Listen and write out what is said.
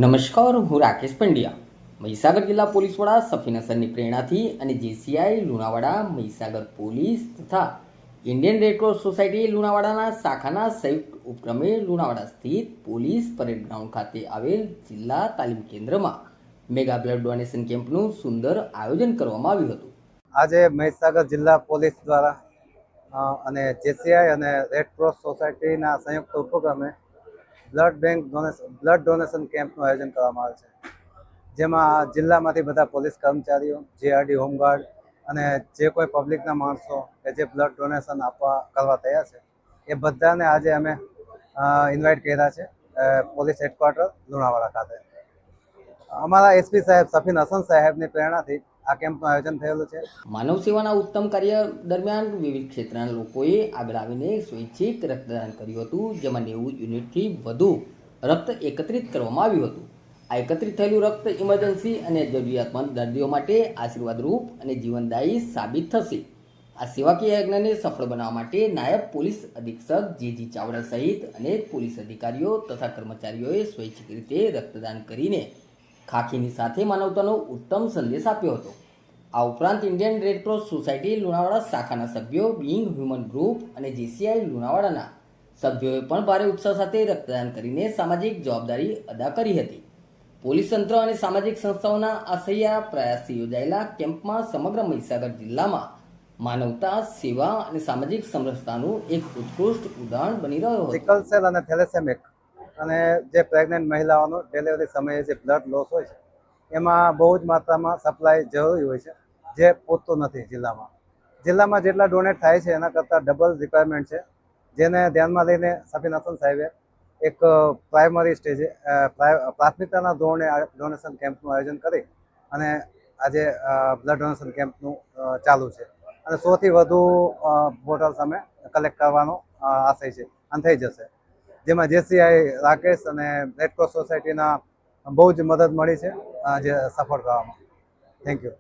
નમસ્કાર, હું રાકેશ પંડ્યા. મહીસાગર જિલ્લા પોલીસ વડા સફીન હસનની પ્રેરણાથી અને જેસીઆઈ લુણાવાડા, મહીસાગર પોલીસ તથા ઇન્ડિયન રેડક્રોસ સોસાયટી લુણાવાડાના શાખાના સંયુક્ત ઉપક્રમે લુણાવાડા સ્થિત પોલીસ પરેડ ગ્રાઉન્ડ ખાતે આવેલ જિલ્લા તાલીમ કેન્દ્રમાં મેગા બ્લડ ડોનેશન કેમ્પનું સુંદર આયોજન કરવામાં આવ્યું હતું. આજે મહીસાગર જિલ્લા પોલીસ દ્વારા અને જેસીઆઈ અને રેડક્રોસ સોસાયટીના સંયુક્ત ઉપક્રમે બ્લડ ડોનેશન કેમ્પનું આયોજન કરવામાં આવે છે, જેમાં જિલ્લામાંથી બધા પોલીસ કર્મચારીઓ, જીઆરડી, હોમગાર્ડ અને જે કોઈ પબ્લિકના માણસો કે જે બ્લડ ડોનેશન કરવા તૈયાર છે એ બધાને આજે અમે ઇન્વાઇટ કર્યા છે પોલીસ હેડક્વાર્ટર લુણાવાડા ખાતે. અમારા એસપી સાહેબ સફીન હસન સાહેબની પ્રેરણાથી આ કેમ્પનું આયોજન થયેલું છે. માનવ સેવાના ઉત્તમ કાર્ય દરમિયાન વિવિધ ક્ષેત્રના લોકોએ આગળ આવીને સ્વૈચ્છિક રક્તદાન કર્યું હતું, જેમાં 90 યુનિટથી વધુ રક્ત એકત્રિત કરવામાં આવ્યું હતું. આ એકત્રિત થયેલું રક્ત ઇમરજન્સી અને જરૂરિયાતમંદ દર્દીઓ માટે આશીર્વાદરૂપ અને જીવનદાયી સાબિત થશે. આ સેવાકીય યજ્ઞને સફળ બનાવવા માટે નાયબ પોલીસ અધિક્ષક જે ચાવડા સહિત અનેક પોલીસ અધિકારીઓ તથા કર્મચારીઓએ સ્વૈચ્છિક રીતે રક્તદાન કરીને ખાખીની સાથે માનવતાનો ઉત્તમ સંદેશ આપ્યો હતો. આ ઉપરાંત ઇન્ડિયન રેડક્રોસ સોસાયટી લુણાવાડા શાખાના સભ્યો, બીંગ હ્યુમન ગ્રુપ અને જેસીઆઈ લુણાવાડાના સભ્યોએ પણ ભારે ઉત્સાહ સાથે રક્તદાન કરીને સામાજિક જવાબદારી અદા કરી હતી. પોલીસ તંત્ર અને સામાજિક સંસ્થાઓના આશયા પ્રયાસથી યોજાયેલા કેમ્પમાં સમગ્ર મહીસાગર જિલ્લામાં માનવતા, સેવા અને સામાજિક સમરસતાનું એક ઉત્કૃષ્ટ ઉદાહરણ બની રહ્યો હતો. સિકલ સેલ અને થેલેસેમિક અને જે પ્રેગ્નન્ટ મહિલાઓનો ડિલિવરી સમયે જે બ્લડ લોસ હોય છે એમાં બહુ જ માત્રામાં સપ્લાય જરૂરી હોય છે, જે પૂરતું નથી જિલ્લામાં જેટલા ડોનેટ થાય છે એના કરતાં ડબલ રિક્વાયરમેન્ટ છે, જેને ધ્યાનમાં લઈને સફીન હસન સાહેબે એક પ્રાઇમરી સ્ટેજે પ્રાથમિકતાના ધોરણે આ ડોનેશન કેમ્પનું આયોજન કરી અને આજે બ્લડ ડોનેશન કેમ્પનું ચાલુ છે અને 100થી વધુ બોટલ્સ અમે કલેક્ટ કરવાનો આશય છે અને થઈ જશે, જેમાં જેસીઆઈ, રાકેશ અને રેડક્રોસ સોસાયટીના બહુ જ મદદ મળી છે જે સફળ કરવામાં. Thank you.